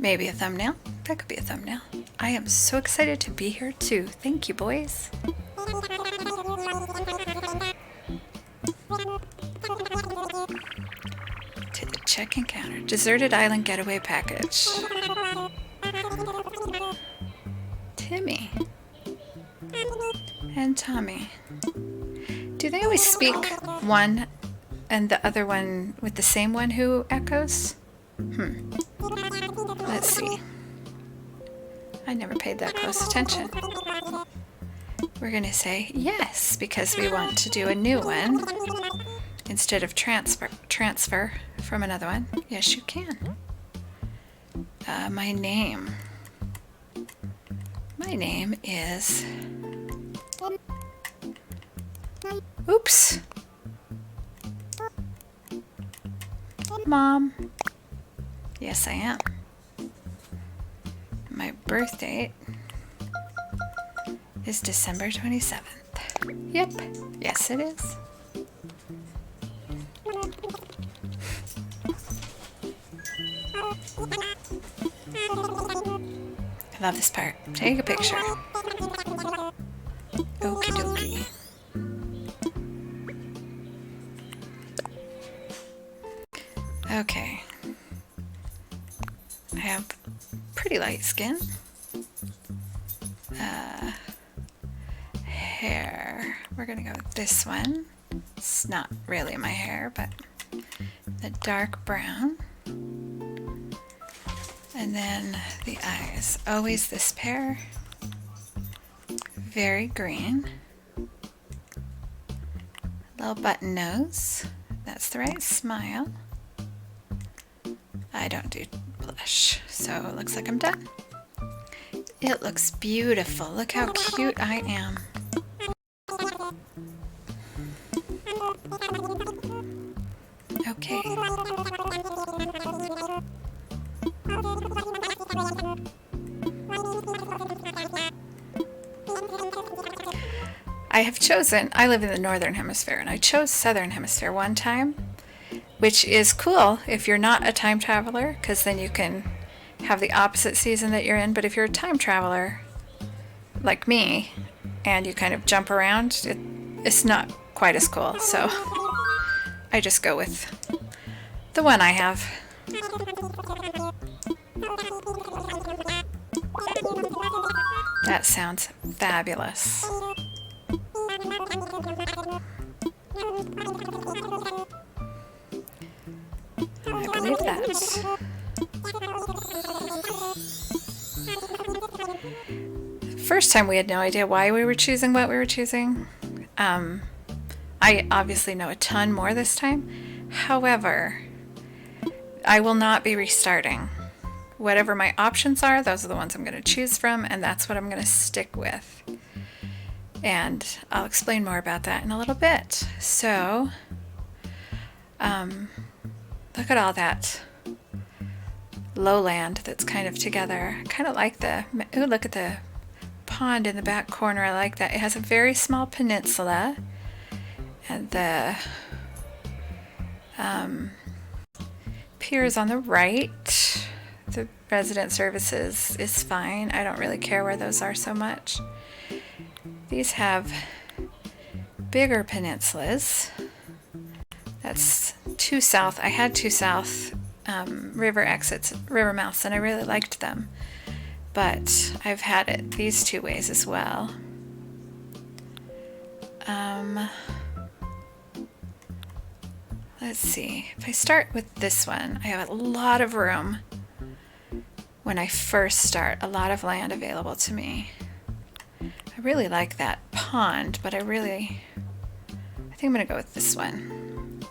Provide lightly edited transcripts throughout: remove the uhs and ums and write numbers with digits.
Maybe a thumbnail. That could be a thumbnail. I am so excited to be here too. Thank you, boys. To the check-in counter. Deserted Island Getaway Package. Timmy. And Tommy. Do they always speak one and the other one with the same one who echoes? Let's see. I never paid that close attention. We're going to say yes because we want to do a new one instead of transfer from another one. Yes, you can. My name. My name is... Oops. Mom. Yes, I am. My birth date is December 27th. Yep. Yes, it is. I love this part. Take a picture. Okie dokie. Okay. I have pretty light skin. Hair. We're gonna go with this one. It's not really my hair, but the dark brown. And then the eyes. Always this pair. Very green. Little button nose. That's the right smile. I don't do blush, so it looks like I'm done. It looks beautiful. Look how cute I am. Okay. I live in the Northern Hemisphere, and I chose Southern Hemisphere one time, which is cool if you're not a time traveler, because then you can have the opposite season that you're in. But if you're a time traveler, like me, and you kind of jump around, it's not quite as cool. So I just go with the one I have. That sounds fabulous. I believe that. First time we had no idea why we were choosing what we were choosing. I obviously know a ton more this time. However, I will not be restarting. Whatever my options are, those are the ones I'm going to choose from, and that's what I'm going to stick with. And I'll explain more about that in a little bit. So, look at all that lowland that's kind of together. I kind of like ooh, look at the pond in the back corner. I like that. It has a very small peninsula, and the pier is on the right. The resident services is fine. I don't really care where those are so much. These have bigger peninsulas. That's two south. I had two south river exits, river mouths, and I really liked them. But I've had it these two ways as well. Let's see. If I start with this one, I have a lot of room. When I first start, a lot of land available to me. I really like that pond, but I think I'm gonna go with this one.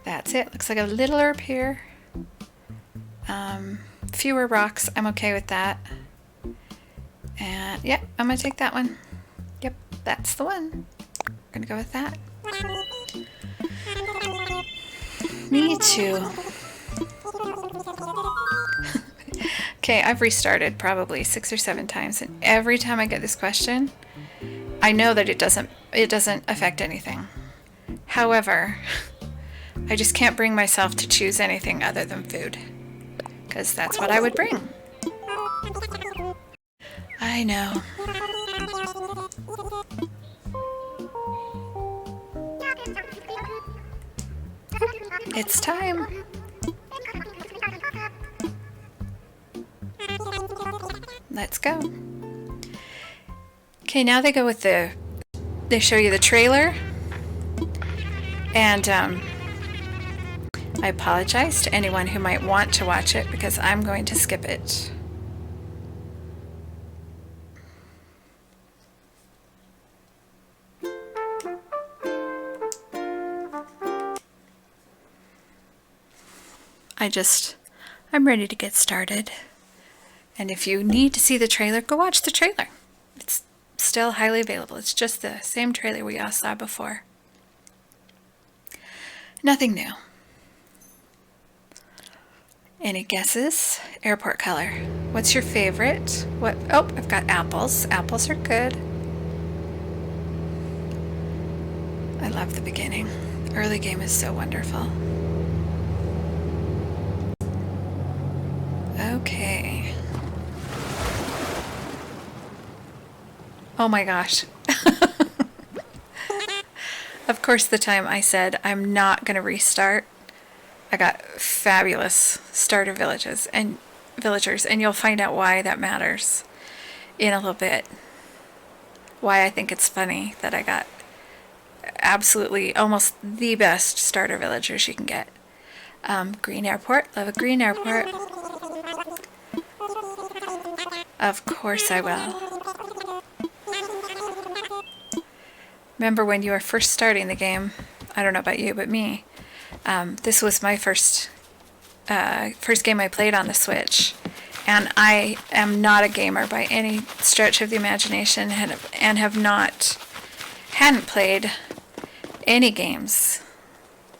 That's it. Looks like a littler pier. Fewer rocks. I'm okay with that. And yeah, I'm gonna take that one. Yep, that's the one. I'm gonna go with that. Me too. Okay, I've restarted probably 6 or 7 times, and every time I get this question, I know that it doesn't affect anything. However, I just can't bring myself to choose anything other than food. because that's what I would bring. I know. It's time. Let's go. Okay, now they go with they show you the trailer. And I apologize to anyone who might want to watch it because I'm going to skip it. I'm ready to get started. And if you need to see the trailer, go watch the trailer. It's still highly available. It's just the same trailer we all saw before. Nothing new. Any guesses? Airport color. What's your favorite? What? Oh, I've got apples. Apples are good. I love the beginning. Early game is so wonderful. Okay. Oh my gosh. Of course, the time I said I'm not going to restart, I got fabulous starter villagers, and you'll find out why that matters in a little bit. Why I think it's funny that I got absolutely almost the best starter villagers you can get. Green airport. Love a green airport. Of course I will. Remember when you were first starting the game, I don't know about you, but me, this was my first game I played on the Switch, and I am not a gamer by any stretch of the imagination, and hadn't played any games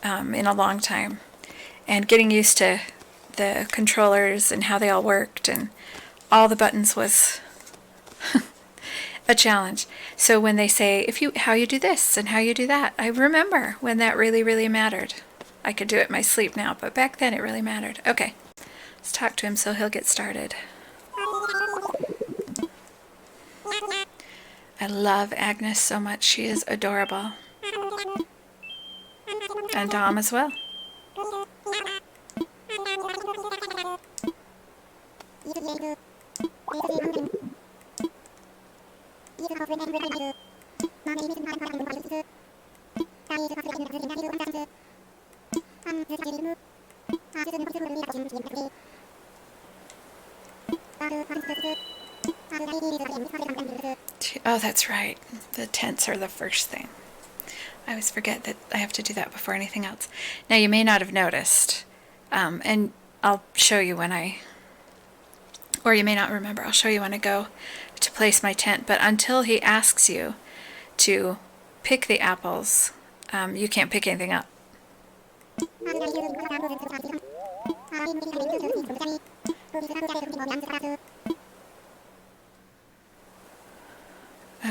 in a long time, and getting used to the controllers and how they all worked and all the buttons was a challenge. So when they say how you do this and how you do that, I remember when that really, really mattered. I could do it in my sleep now, but back then it really mattered. Okay, let's talk to him so he'll get started. I love Agnes so much. She is adorable. And Dom as well. Oh, that's right. The tents are the first thing. I always forget that I have to do that before anything else. Now, you may not have noticed, and I'll show you or you may not remember, I'll show you when I go to place my tent, but until he asks you to pick the apples, you can't pick anything up.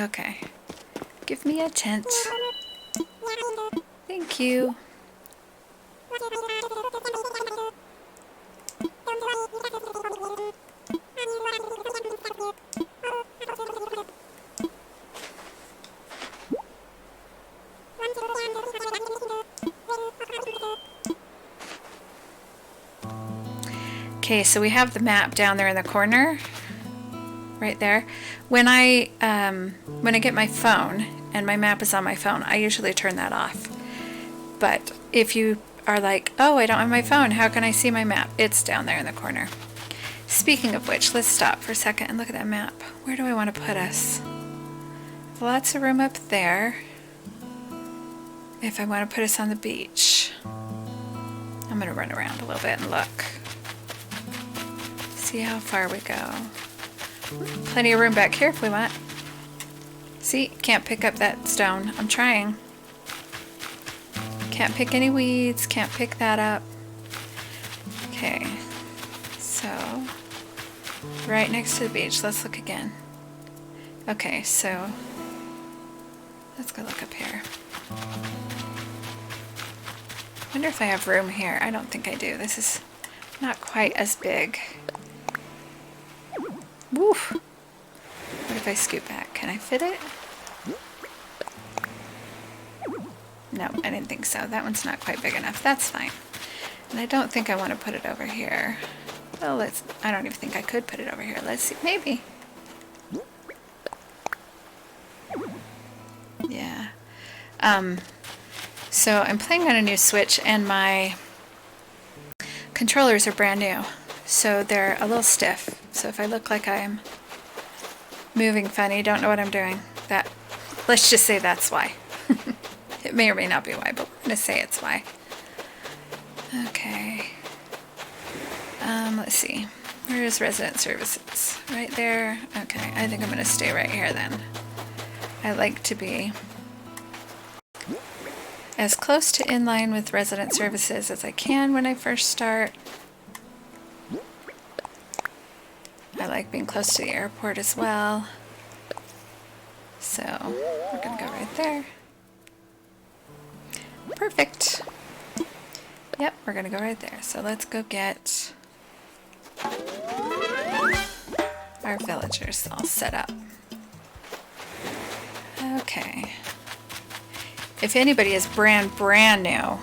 Okay. Give me a tent. Thank you. Okay, so we have the map down there in the corner, right there. When I get my phone and my map is on my phone, I usually turn that off. But if you are like, oh, I don't have my phone, how can I see my map? It's down there in the corner. Speaking of which, let's stop for a second and look at that map. Where do I want to put us? Lots of room up there. If I want to put us on the beach. I'm going to run around a little bit and look. See how far we go. Plenty of room back here if we want. See, can't pick up that stone. I'm trying. Can't pick any weeds, can't pick that up. Okay, so right next to the beach. Let's look again. Okay, so let's go look up here. Wonder if I have room here. I don't think I do. This is Not quite as big. Woof. What if I scoot back? Can I fit it? No, I didn't think so. That one's not quite big enough. That's fine. And I don't think I want to put it over here. Well, I don't even think I could put it over here. Let's see. Maybe. Yeah. So I'm playing on a new Switch and my controllers are brand new. So they're a little stiff. So if I look like I'm moving funny, don't know what I'm doing, let's just say that's why. It may or may not be why, but we're going to say it's why. Okay. Let's see. Where is resident services? Right there. Okay, I think I'm going to stay right here then. I like to be as close to inline with resident services as I can when I first start. I like being close to the airport as well. So we're going to go right there. Perfect. Yep, we're going to go right there. So let's go get our villagers all set up. Okay. If anybody is brand new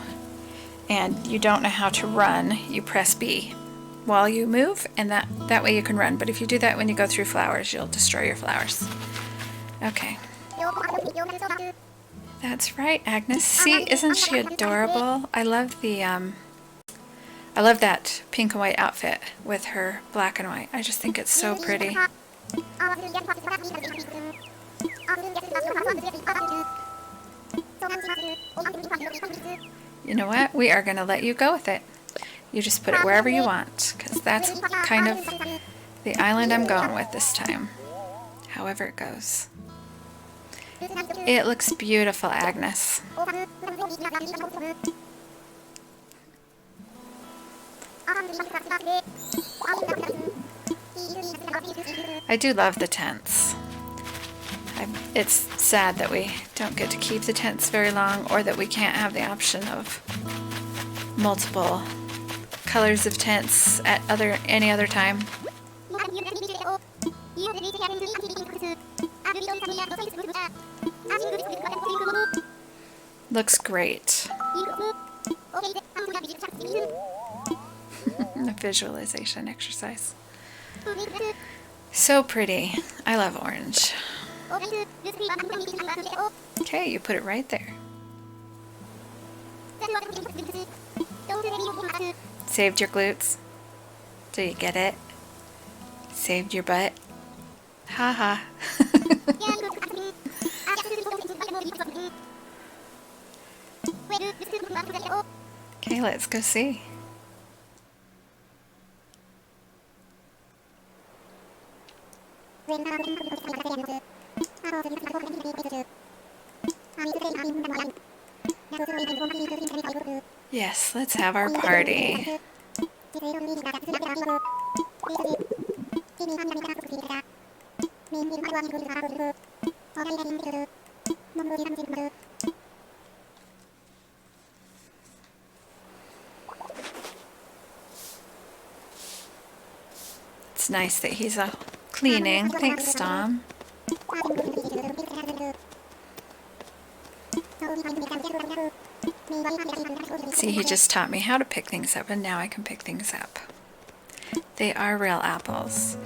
and you don't know how to run, you press B while you move, and that way you can run. But if you do that when you go through flowers, you'll destroy your flowers. Okay. That's right, Agnes. See, isn't she adorable? I love that pink and white outfit with her black and white. I just think it's so pretty. You know what? We are going to let you go with it. You just put it wherever you want, because that's kind of the island I'm going with this time. However it goes. It looks beautiful, Agnes. I do love the tents. It's sad that we don't get to keep the tents very long, or that we can't have the option of multiple colors of tents at any other time. Looks great. A visualization exercise. So pretty. I love orange. Okay, you put it right there. Saved your glutes? Do you get it? Saved your butt? Haha. Okay, let's go see. Yes, let's have our party. It's nice that he's cleaning. Thanks, Tom. See, he just taught me how to pick things up, and now I can pick things up. They are real apples.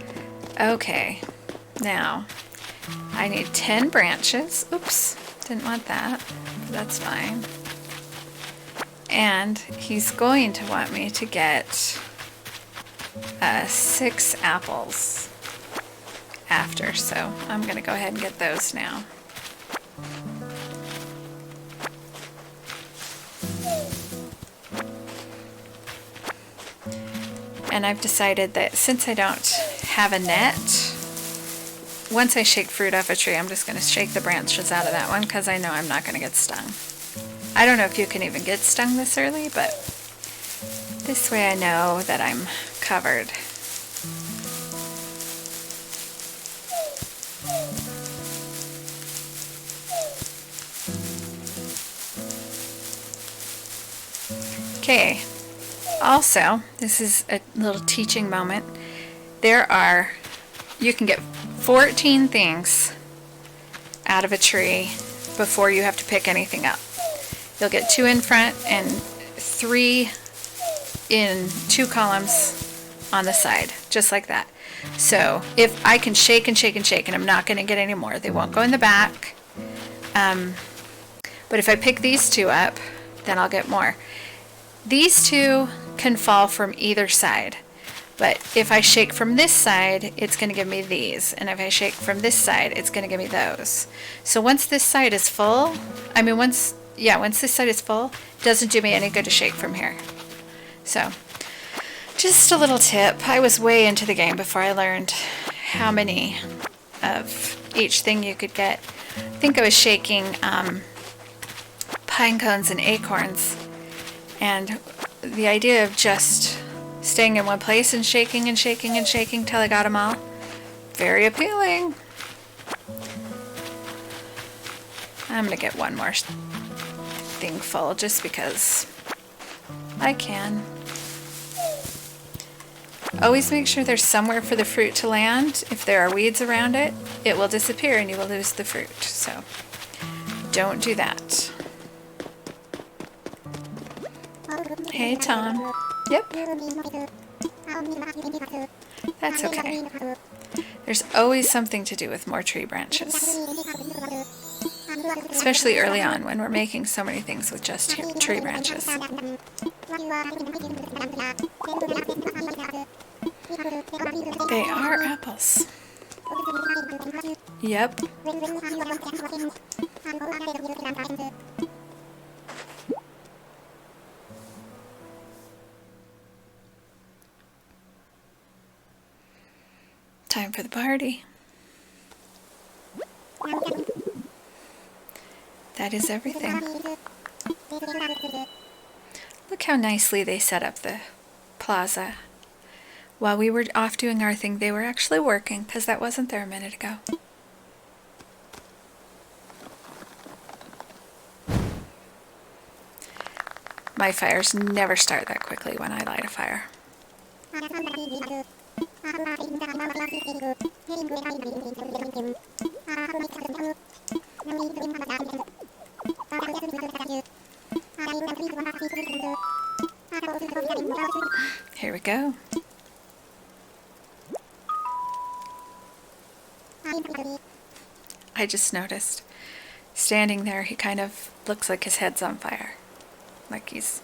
Okay, now I need 10 branches. Oops, didn't want that. That's fine. And he's going to want me to get 6 apples after, so I'm going to go ahead and get those now. And I've decided that since I don't have a net, once I shake fruit off a tree, I'm just going to shake the branches out of that one, because I know I'm not going to get stung. I don't know if you can even get stung this early, but this way I know that I'm covered. Okay, Also, this is a little teaching moment. You can get 14 things out of a tree before you have to pick anything up. You'll get 2 in front and 3 in 2 columns on the side, just like that. So if I can shake and shake and shake, and I'm not going to get any more, they won't go in the back. But if I pick these 2 up, then I'll get more. These 2 can fall from either side. But if I shake from this side, it's going to give me these. And if I shake from this side, it's going to give me those. So once this side is full, once this side is full, it doesn't do me any good to shake from here. So, just a little tip. I was way into the game before I learned how many of each thing you could get. I think I was shaking pine cones and acorns. And the idea of just staying in one place and shaking and shaking and shaking till I got them all, very appealing. I'm gonna get one more thing full just because I can. Always make sure there's somewhere for the fruit to land. If there are weeds around it, it will disappear and you will lose the fruit. So don't do that. Hey, Tom. Yep. That's okay. There's always something to do with more tree branches. Especially early on when we're making so many things with just tree branches. They are apples. Yep. Time for the party. That is everything. Look how nicely they set up the plaza. While we were off doing our thing, they were actually working, because that wasn't there a minute ago. My fires never start that quickly when I light a fire. Here we go. I just noticed, standing there, he kind of looks like his head's on fire. Like he's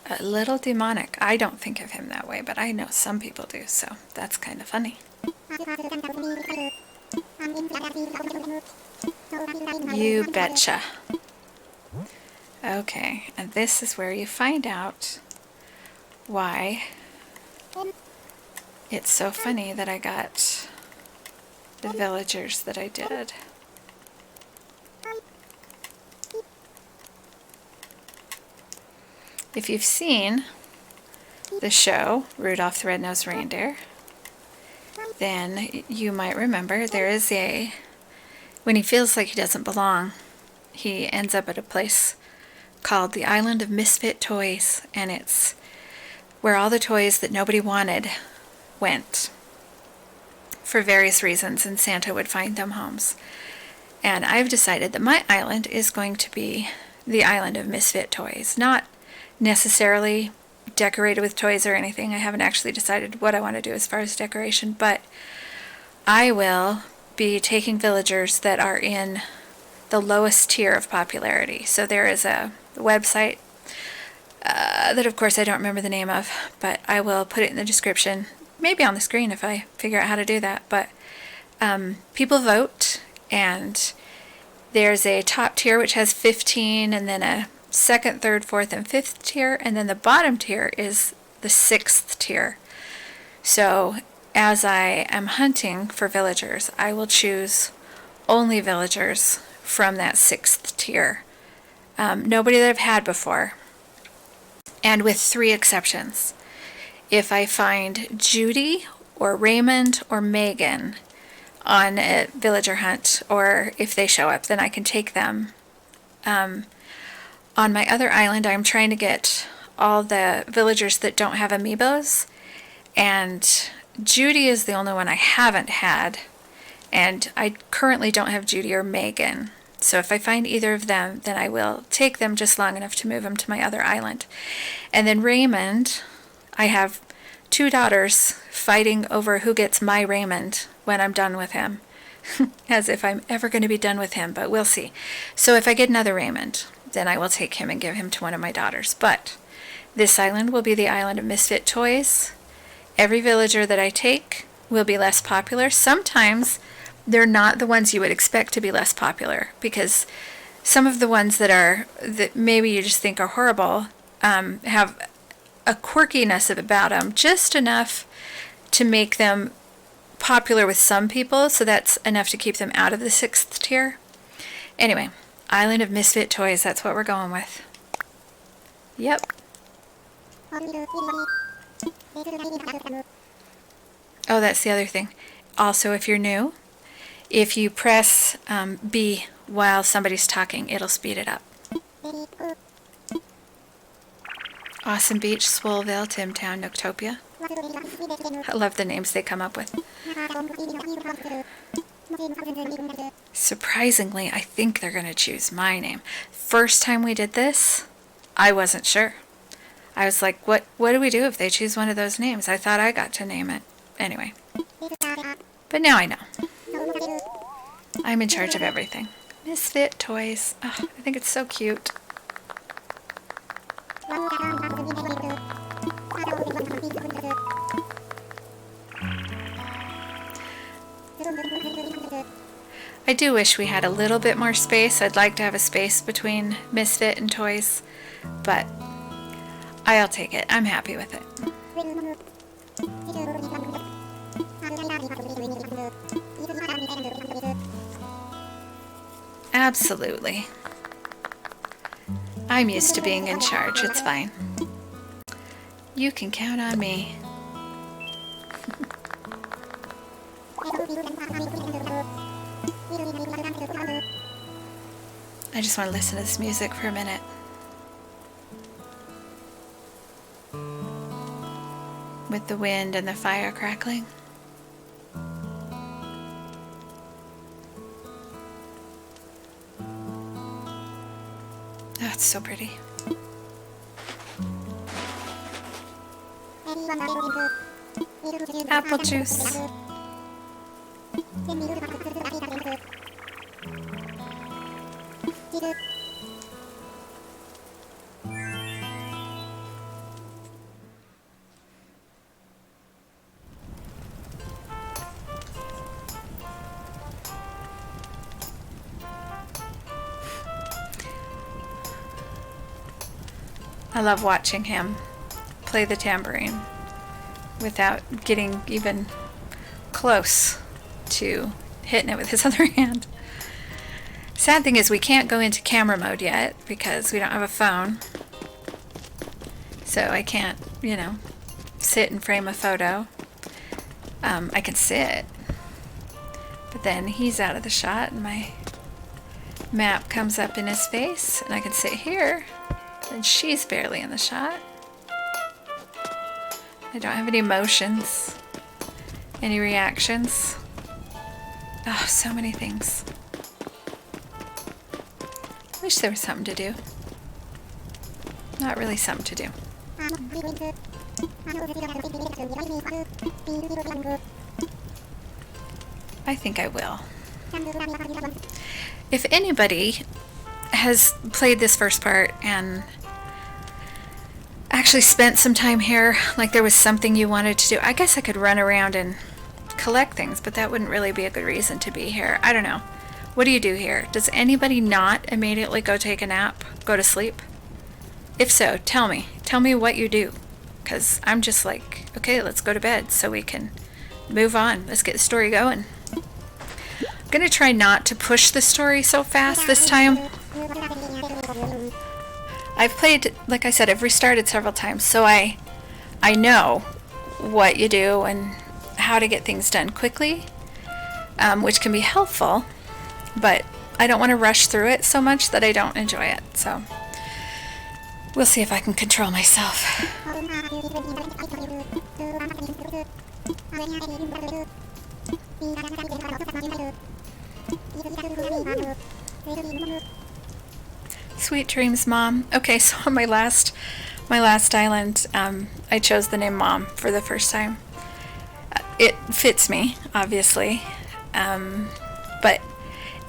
a little demonic. I don't think of him that way, but I know some people do, so that's kind of funny. You betcha. Okay, and this is where you find out why it's so funny that I got the villagers that I did. If you've seen the show, Rudolph the Red-Nosed Reindeer, then you might remember there is when he feels like he doesn't belong, he ends up at a place called the Island of Misfit Toys, and it's where all the toys that nobody wanted went for various reasons, and Santa would find them homes. And I've decided that my island is going to be the Island of Misfit Toys, not necessarily decorated with toys or anything. I haven't actually decided what I want to do as far as decoration, but I will be taking villagers that are in the lowest tier of popularity. So there is a website that of course I don't remember the name of, but I will put it in the description, maybe on the screen if I figure out how to do that. But people vote, and there's a top tier which has 15, and then a second, third, fourth, and fifth tier, and then the bottom tier is the 6th tier. So as I am hunting for villagers, I will choose only villagers from that 6th tier. Nobody that I've had before, and with 3 exceptions. If I find Judy or Raymond or Megan on a villager hunt, or if they show up, then I can take them. On my other island, I'm trying to get all the villagers that don't have amiibos, and Judy is the only one I haven't had, and I currently don't have Judy or Megan. So if I find either of them, then I will take them just long enough to move them to my other island. And then Raymond, I have 2 daughters fighting over who gets my Raymond when I'm done with him. As if I'm ever going to be done with him, but we'll see. So if I get another Raymond, then I will take him and give him to one of my daughters. But this island will be the island of misfit toys. Every villager that I take will be less popular. Sometimes they're not the ones you would expect to be less popular, because some of the ones that maybe you just think are horrible have a quirkiness about them, just enough to make them popular with some people, so that's enough to keep them out of the 6th tier. Anyway, Island of Misfit Toys, that's what we're going with. Yep. Oh, that's the other thing. Also, if you're new, if you press B while somebody's talking, it'll speed it up. Awesome Beach, Swollville, Timtown, Nooktopia. I love the names they come up with. Surprisingly, I think they're going to choose my name. First time we did this, I wasn't sure. I was like, what do we do if they choose one of those names? I thought I got to name it. Anyway. But now I know. I'm in charge of everything. Misfit Toys. Oh, I think it's so cute. I do wish we had a little bit more space. I'd like to have a space between Misfit and Toys, but I'll take it. I'm happy with it. Absolutely. I'm used to being in charge. It's fine. You can count on me. I just want to listen to this music for a minute. With the wind and the fire crackling. That's so pretty. Apple juice. I love watching him play the tambourine without getting even close to hitting it with his other hand. Sad thing is we can't go into camera mode yet because we don't have a phone. So I can't, sit and frame a photo. I can sit, but then he's out of the shot and my map comes up in his face and I can sit here. And she's barely in the shot. I don't have any emotions, any reactions. Oh, so many things. Wish there was something to do. Not really something to do. I think I will. If anybody has played this first part and actually spent some time here, like there was something you wanted to do, I guess I could run around and collect things, but that wouldn't really be a good reason to be here. I don't know. What do you do here? Does anybody not immediately go take a nap, go to sleep? If so, tell me. Tell me what you do. Because I'm just like, okay, let's go to bed so we can move on. Let's get the story going. I'm going to try not to push the story so fast this time. I've played, like I said, I've restarted several times, so I know what you do and how to get things done quickly, which can be helpful, but I don't want to rush through it so much that I don't enjoy it. So We'll see if I can control myself. Sweet dreams, Mom. Okay, so on my last island, I chose the name Mom for the first time. It fits me, obviously, but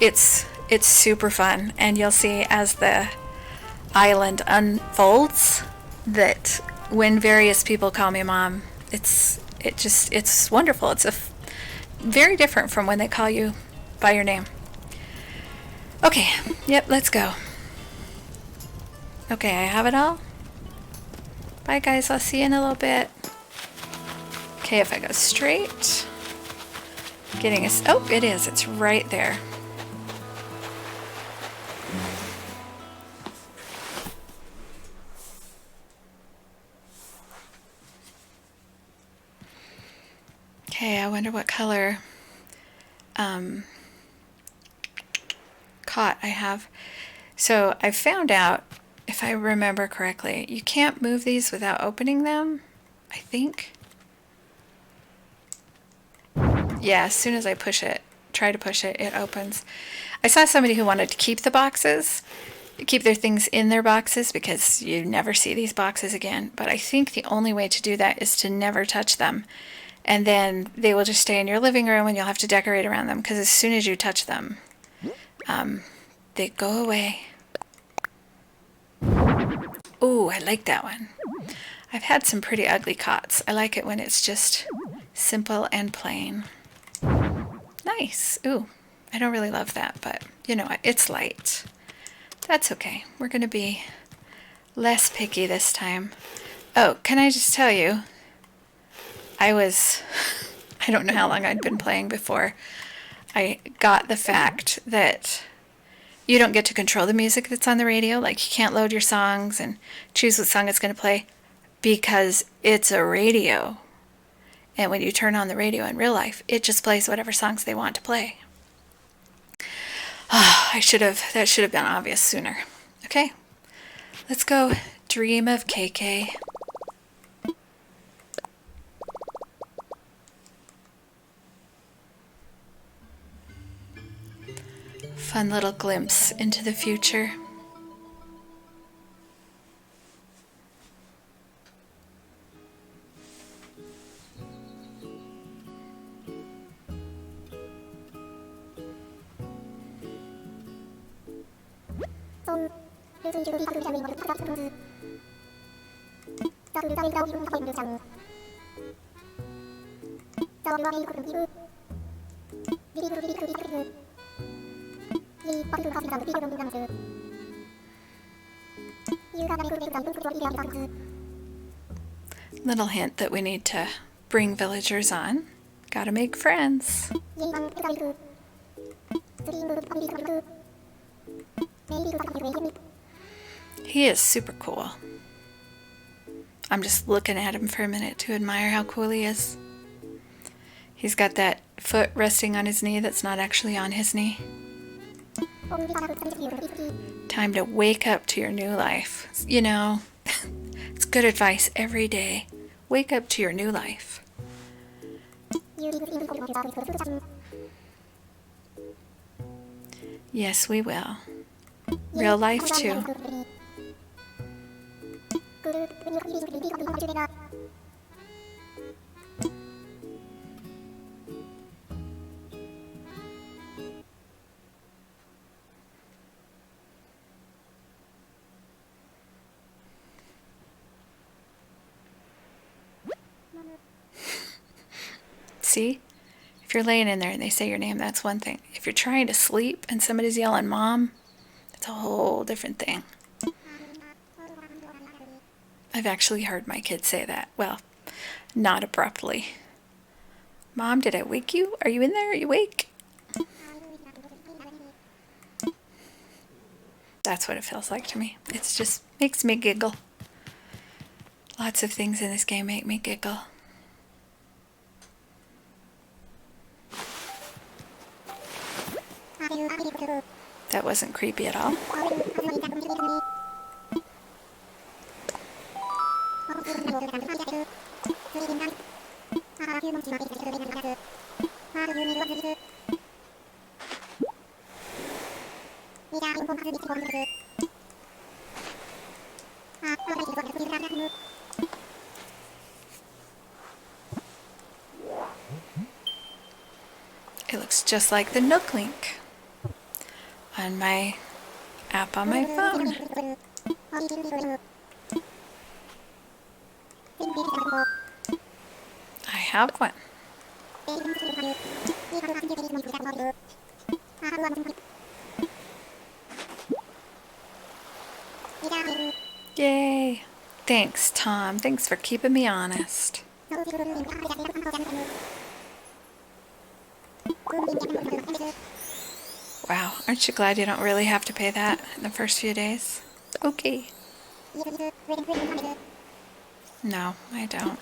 it's super fun, and you'll see as the island unfolds that when various people call me Mom, it's wonderful. It's very different from when they call you by your name. Okay, yep, let's go. Okay, I have it all. Bye guys, I'll see you in a little bit. Okay, if I go straight, oh, it is, it's right there. Okay, I wonder what color cot I have. So I found out, if I remember correctly, you can't move these without opening them, I think. Yeah, as soon as I try to push it, it opens. I saw somebody who wanted to keep the boxes, keep their things in their boxes because you never see these boxes again. But I think the only way to do that is to never touch them. And then they will just stay in your living room and you'll have to decorate around them because as soon as you touch them, they go away. Ooh, I like that one. I've had some pretty ugly cots. I like it when it's just simple and plain. Nice. Ooh, I don't really love that, but you know what? It's light. That's okay. We're going to be less picky this time. Oh, can I just tell you, I don't know how long I'd been playing before I got the fact that you don't get to control the music that's on the radio. Like, you can't load your songs and choose what song it's going to play because it's a radio. And when you turn on the radio in real life, it just plays whatever songs they want to play. Oh, that should have been obvious sooner. Okay, let's go dream of KK. Fun little glimpse into the future. Little hint that we need to bring villagers on. Gotta make friends. He is super cool. I'm just looking at him for a minute to admire how cool he is. He's got that foot resting on his knee that's not actually on his knee. Time to wake up to your new life. You know, it's good advice every day. Wake up to your new life. Yes, we will. Real life, too. See? If you're laying in there and they say your name, that's one thing. If you're trying to sleep and somebody's yelling Mom, it's a whole different thing. I've actually heard my kids say that. Well, not abruptly. Mom, did I wake you? Are you in there? Are you awake? That's what it feels like to me. It's just makes me giggle. Lots of things in this game make me giggle. That wasn't creepy at all. It looks just like the Nook link on my app on my phone. I have one. Yay! Thanks, Tom. Thanks for keeping me honest. Wow, aren't you glad you don't really have to pay that in the first few days? Okay. No, I don't.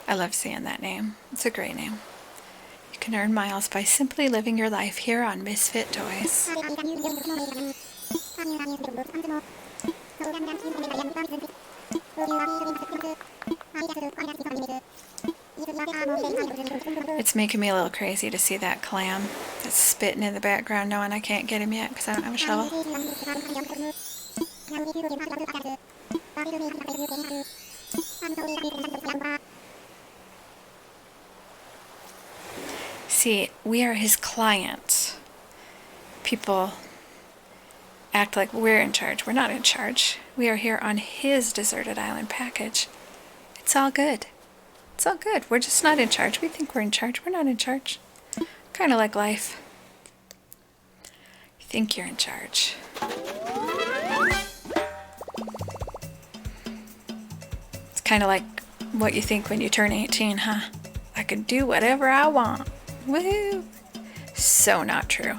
I love seeing that name. It's a great name. You can earn miles by simply living your life here on Misfit Toys. It's making me a little crazy to see that clam that's spitting in the background knowing I can't get him yet because I don't have a shovel. See, we are his client. People act like we're in charge. We're not in charge. We are here on his deserted island package. It's all good. It's all good. We're just not in charge. We think we're in charge. We're not in charge. Kind of like life. You think you're in charge. It's kind of like what you think when you turn 18, huh? I can do whatever I want. Woohoo! So not true.